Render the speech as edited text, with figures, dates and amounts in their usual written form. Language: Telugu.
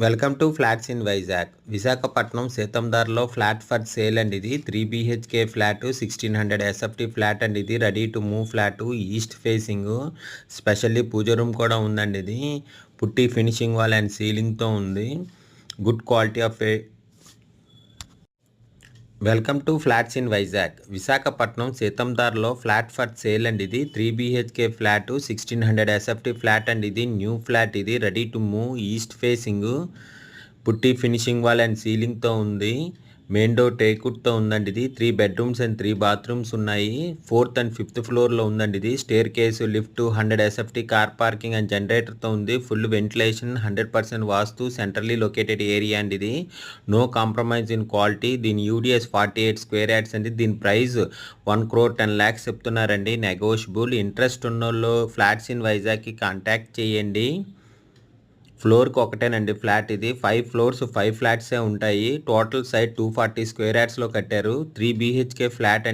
Welcome to flats in Vizag. Visakhapatnam సీతందార్లో ఫ్లాట్ ఫర్ సేల్ అండి. ఇది 3 BHK ఫ్లాట్, 1600 SFT ఫ్లాట్ అండి. ఇది ready to move flat, east facing, specially puja room కూడా ఉందండి. ఇది పుట్టి ఫినిషింగ్ వాల్ అండ్ సీలింగ్తో ఉంది. Good quality of welcome to flats in Vizag. Visakhapatnam సీతందార్లో ఫ్లాట్ ఫర్ సేల్ అండి. ఇది 3 BHK ఫ్లాట్, 1600 SFT ఫ్లాట్ అండి. ఇది న్యూ ఫ్లాట్, ఇది ready to move, east facing, putty finishing wall and సీలింగ్తో ఉంది. మెయిన్ డోర్ టేకుడ్తో ఉందండి. ఇది 3 బెడ్రూమ్స్ అండ్ 3 బాత్రూమ్స్ ఉన్నాయి. 4th and 5th ఫ్లోర్లో ఉందండి. ఇది staircase, lift, 100 SFT car parking and జనరేటర్తో ఉంది. Full ventilation, 100% Vastu, centrally located area అండి. ఇది నో కాంప్రమైజ్ ఇన్ క్వాలిటీ. దీని యూడిఎస్ 48 స్క్వేర్ యార్డ్స్ అండి. దీని ప్రైస్ 1,10,00,000 చెప్తున్నారండి. నెగోషియబుల్. ఇంట్రెస్ట్ ఉన్నోళ్ళు ఫ్లాట్స్ ఇన్ వైజాగ్కి కాంటాక్ట్ చేయండి. ఫ్లోర్కి ఒకటేనండి ఫ్లాట్. ఇది 5 ఫ్లోర్స్, 5 ఫ్లాట్సే ఉంటాయి. టోటల్ సైట్ 240 స్క్వేర్ యార్డ్స్లో కట్టారు. 3 BHK ఫ్లాట్ అండి.